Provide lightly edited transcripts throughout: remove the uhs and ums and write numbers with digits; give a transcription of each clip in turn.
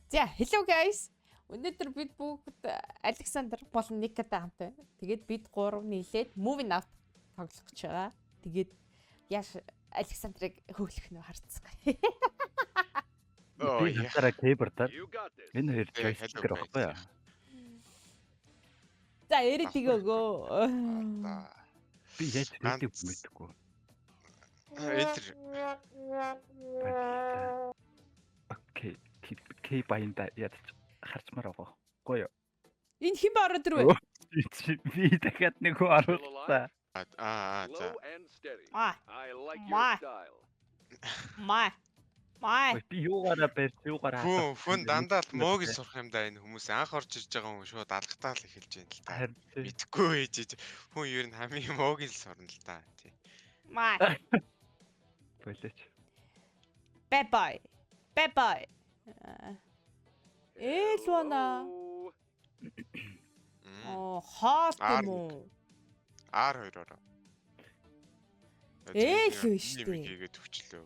За, hello guys. Өнөөдөр бид бүгд Александр болон Никатай хамт байна. Тэгээд бид гурав нийлээд Moving Out тоглох гэж байгаа. Тэгээд яаш Александрыг хөглөх нөө харцгаая. Би хатараа кейбордаар энэ хоёр Hey, joystick hello, байхгүй яа. За, эрэд өгөө. Би яаж хэлдэг мэдгүй. Enter. Окей. Кей баянда ядч харчмаар байгаа. Гоё. Энэ хэн ба ороод ирвэ? Би дахиад нэг оруулаа. За. Май. Би юугаараа барьж юугаараа Хүн дандаа л мөөг л сурах юм да энэ хүмүүс анх орж ирж байгаа хүн шууд алгатаа л эхэлж байна л та. Мэдхгүй ээж. Хүн ер нь хамгийн мөөг л сурна л та. Тий. Май. Болооч. Бай. Элвана. Хот юм уу? R2-ороо. Ээлгүй штэ. Хийгээд төвчлөө.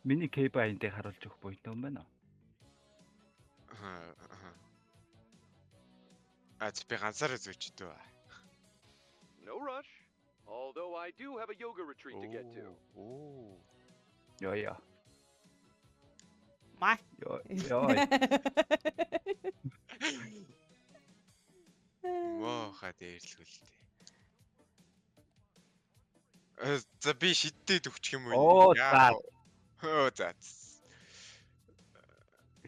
Миний кей баяндыг харуулж өгөх буйтай юм байна уу? Би ганцаараа зөөчдөө. No rush. Although I do have a yoga retreat to get to. Яа. Май. Яа. Мохоо дээрлгүүлтэй. За би шиддээд өгчих юм уу? За. За.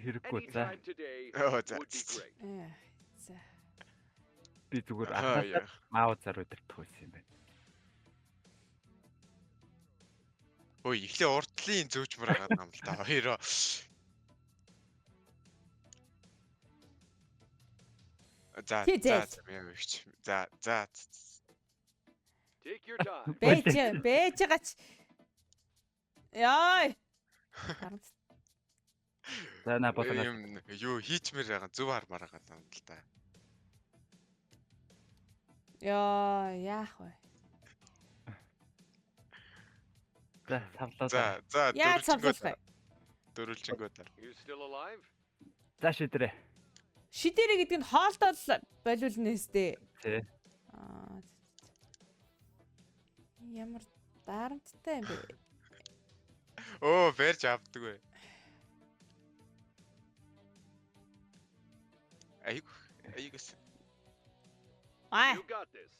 Хэрэггүй за. Anytime today За. would be great. За. Би зүгээр маав зар өдөрт хөөс юм байна. Ой, ихлэ урдлын зөөчмөр байгаа юм л та. Хоёроо. За. Take your time. Бэж гач. Яй. За на болоо. Юм юу хийчмэр байгаа зөв хармаар байгаа юм л та. Яах вэ? За савлаа. За Яа цавлах вэ? Дөрвөлжингөө таар. You still alive? За шидрээ. Шидэрэ гэдэг нь хоолтол болиулнэстэй. Тий. Ямар дарамттай юм бэ? Барьж авдаг вэ. Айгус. You got this.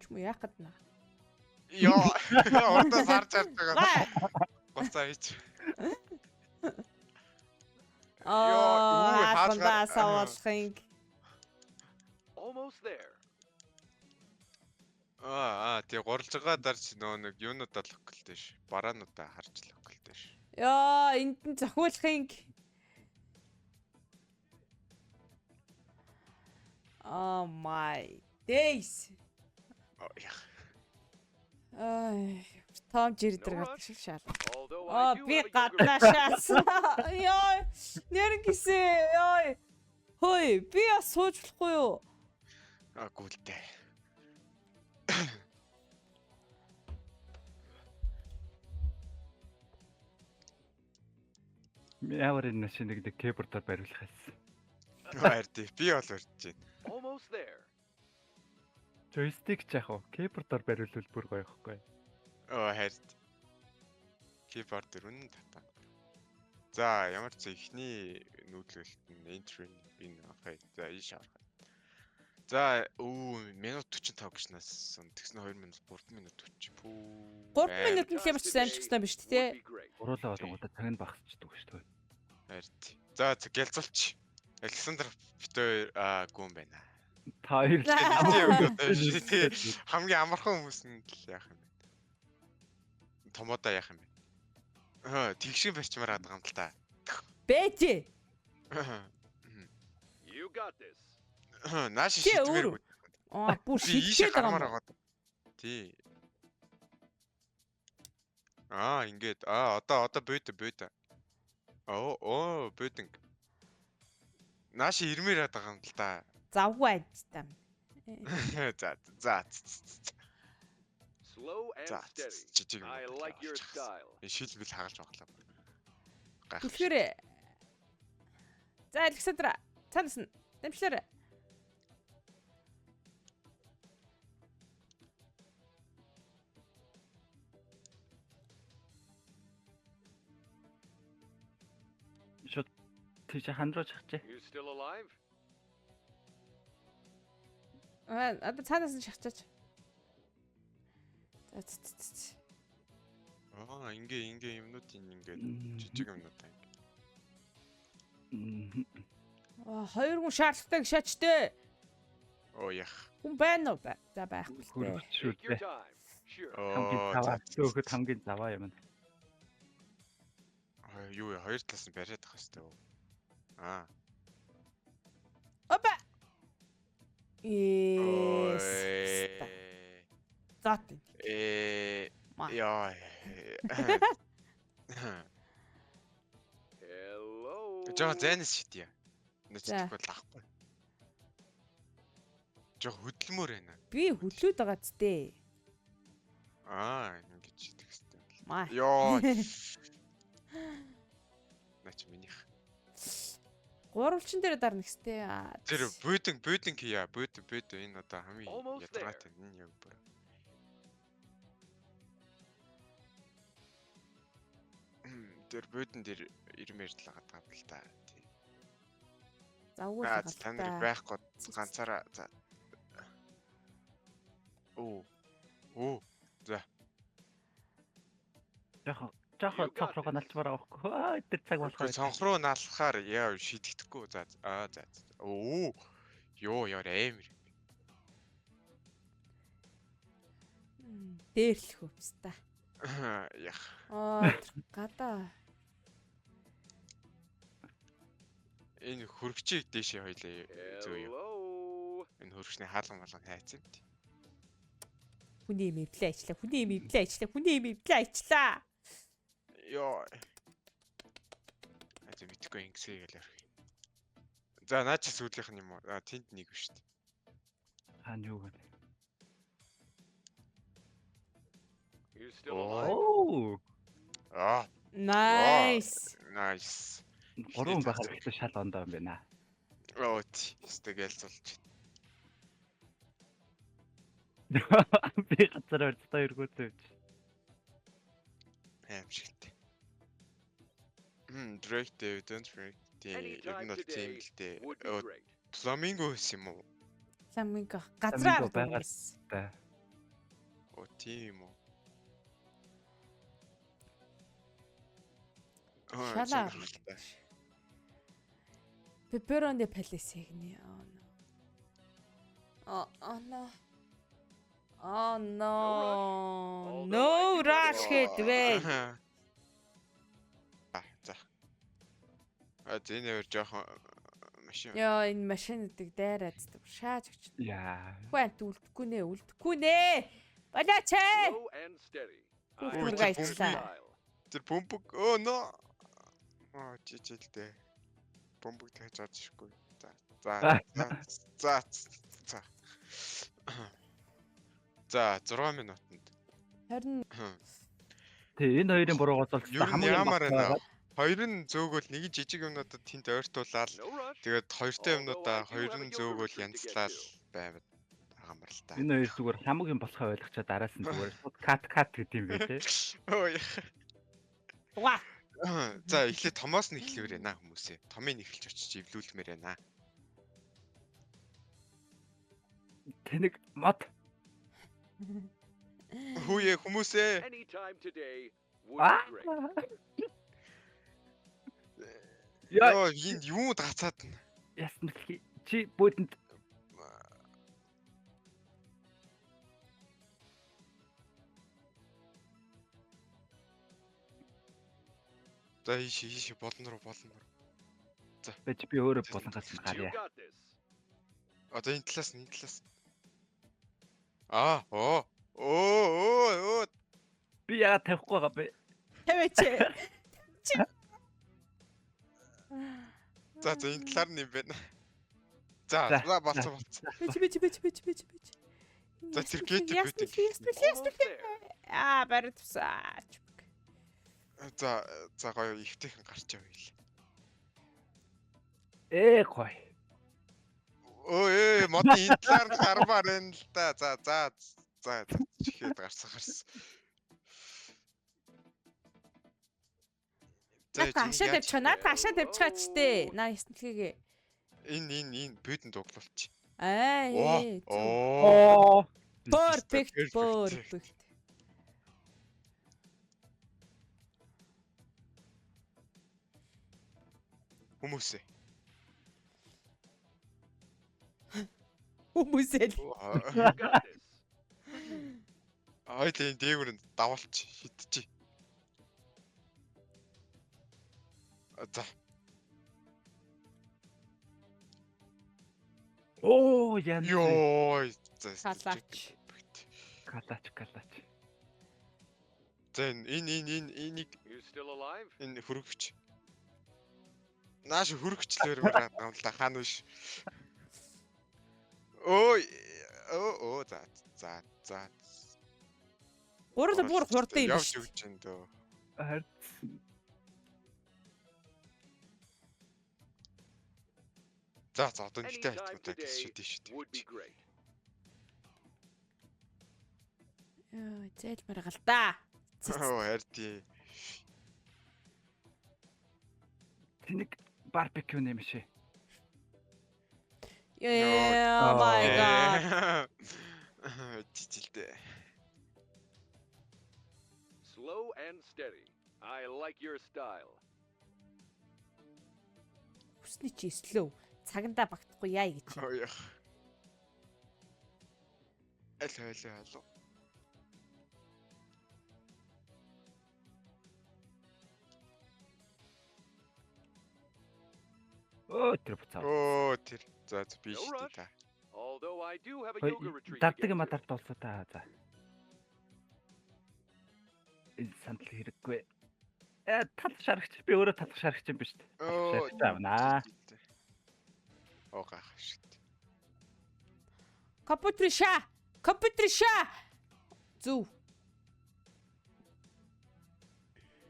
Чүм яах гээд наа. Ордоос харж байгаа. Гоцоо хийч. Хаалгандаа савуулахын. Almost there. Тий гурилж байгаа дарч нэг юунууд олох гэлтэй ш. Бараануудаа харж лох гэлтэй ш. Энд нь зохиулахын. Oh my days. Том жирдэр гардаг шиг шал. Although I do Би have a yoga гаднаа шаасан. Нэр гисэн. Хөөе, би бас сууж болохгүй юу? Гүйлтэй. Ямар энэ шинэ нэг кейбордоор бариулах байсан. Хайртай. Би бол урьж байна. Almost there. Joystick ч яг уу кейбордоор бариулвал бүр гоё ихгүй. Хайртай. Keyboard дөрвөн татаа. За, ямар ч ихний нүүдлэлт нь entry би авах. За, ийш авах. За, минут 45 гişнаас тэгсэн 2 минут 3 минут 40. 3 минут нь ямар ч амжчихсан биш тий. Уруулаа болгоодаа цаг нь багасчдаг шүү дээ. Хайртай. За, гялцуулч. Александр битээ гүн байна. Та хоёр хамгийн амархан хүмүүс нь л яах юм бэ? Томоодоо яах юм бэ? Тэгшин барьчмаар байгаа юм л та. Бэж. You got this. Нааш шийдвэр. Бүр шийдгээд байгаа юм. Тий. Ингээд одоо бөөд. Бөөдэн. Нааш ирмээр байгаа юм л та. Завгүй ажтаа. За. Slow and За steady. жижиг юм. I like your style. Шилбэл хагалж баглаа. Гайх. Түлхээрээ. За Александра цаанаас нь дамжлаарай. Шот тийш хандрууч хачээ. You still alive? Одоо цаанаас нь шахчихаач. За. Аа ингээ юмнуудын ингээ жижиг юмнууд таа. Хоёр хүн шаардлагатай гişачтэй. Оо яах. Хүн байна уу? За байхгүй л дээ. Шүү Take your дээ. time. Sure. Хамгийн Оо заваа. Төөхөд хамгийн заваа юм. юу хоёр талаас нь бариад ах хэвчээ. Аа. Опа. Ой. Зат. Яа. Hello. Жоо зайнас шидья. За. Нэцэхгүй лахгүй. Жоо хөдөлмөр байна. Би хөдлөөд байгаа зү. Аа, ингэж шидэх хэвчээ. Маа. Йоо. Нач минийх. Гурвалчин дээр дарна гэстэй. Тэр бүйдэн хийя. Бүйдэн энэ одоо хамгийн Almost ядаргаатай энэ яг бүр. Тэр бүйдэн дээр ирмээр л байгаа л та. Завгүй Аа, та нар байхгүй ганцаараа за. Оо. За. Жохо цогцроо налчмаар авахгүй. Аа тэр цаг болохоор Сонхруу наалахаар яа шийдэхдэггүй. За. За. Оо. Йоо яар амар. дээрлэх өвста. Ях. Гадаа. Энэ хөргчийг дээшээ хоёлаа зөө юу. Hello. Энэ хөргчний хаалган малган хайцсан. Хүний мэдлээ ажиллаа. Йоо. Ажи мэдгүй ингэсэй гэлэр. За наа чи сүүлийнх нь юм уу? Тэнд нэг биш үү? хаана юу гэнэ. You still alive? Оо. Nice. Nice. Гурван байхад ихтэй шал ондоо юм байна. Стегэлцүүлж. Би газар өртөө өргөөцөөч. Аимшигтэй. Direct evidence right. Ер нь бол тийм л дээ. Would be great. Flamingo гэсэн юм уу? Фламинго газраар байгаад байсан. Та. Оо тийм үү. Шалаа. Pepperoni palace гэнэ. Oh no. No rush гэдвэ. За. Зэнээр жоохон машин. Яа энэ машинуудыг дайраад шааж өгч. Яа. Хвант үлдэхгүй нэ. Балаач ээ. Slow and steady. Хүүхд I like мөргөө your ажиллаа. style. Тэр бөмбөг оо no. Чижилдээ. Бөмбөг тааж чадчихгүй. За. За 6 минутанд. Харин Тэ энэ хоёрын буруугаас бол Ер нь ямар байна? Хоёр нь зөөгөл нэг нь жижиг юмнуудад тэнд ойртуулаад No rush. тэгээд хоёртой юмнуудаа хоёр нь зөөгөл янзлал байвал байгаа юм л та. энэ хоёр зүгээр хамаг юм болохоо ойлгочоо дараас нь зүгээр кат гэдэг юм бэ те. Ой. уга За эхлээд томоос нь эхлэвэр ээ хүмүүсээ. Томыг эхэлж очиж эвлүүлмээр байна. Тэнэг мод. Хүүе хүмүүсээ. Anytime today would Аа. be great. Яа, Йоо энд юу гацаад нь. ясна чи бүтэнд За ийш болон руу. бэж би өөрөө булангаас нь You гарья. got this. Одоо энэ талаас. Оо. Би яагаад тавихгүй байгаа бэ? тавиач. За энэ талаар нь юм байна. За болцсон. Бич. За тэр гейт Ясно. битээ. Almost there. бариад тусаач. За гоё ихтэйхэн гарч явъя л. Гоё. Өө мод энэ талаар нь гармаар байна л да. За чихээд гарсан. Наад ашаа тавьчихаач тээ. Наа яснэлхийгээ. Энэ бүйдэн дуглуулчих. Оо. Perfect. Хүмүүсээ. Хүмүүсээ л. You got this. Ойлын дээгүүр нь давуулч хитчих. За. Оо яа. Йоо. Калаач. Калаач. За энийг You still alive? энэ хөргөгч. Нааш хөргөгчлөөр байгаа юм л да хаан биш. Оо за. Бүр хурдан юм Явж шүү. өгч энэ дөө. Харин За одоо Any нэгтэй dive айтгуудаа today шүү would be дээ. great. Йоо, зээлмэр гал да. Харьдээ. тэнэг барбекю нэмшээ. Oh my god. Чижилдээ. Slow and steady. I like your style. Хүсний чи слөө. Цагандаа багтахгүй яа гэж. Оёх. Алуу. Оо тэр буцаа. Тэр. За би No шүү rush. дээ. Although I do have a yoga retreat. to Даддаг get юм to. адарт болсон та за. Энэ сандал хэрэггүй. Тал шарагч би өөрөө тал шарагч юм биш үү? Шарагч авнаа. Гах шүү дээ. Компьютер шаа. Зүв.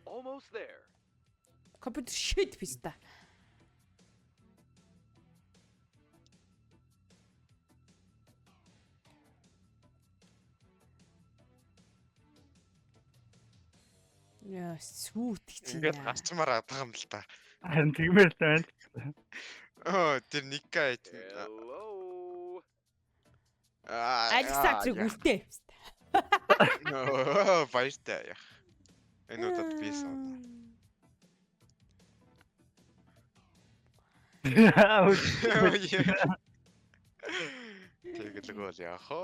Almost there. Компьютер шийд писта. Яа, сүүт гэж Ингээд юм. гарчмаар авдаг юм л та. Харин тэгмээр л байна. Тэр никай. Hello. Александрыг үлдээ. Баяртай яах. Энэ удаад би сана. Тэгэлгүй л яах вэ?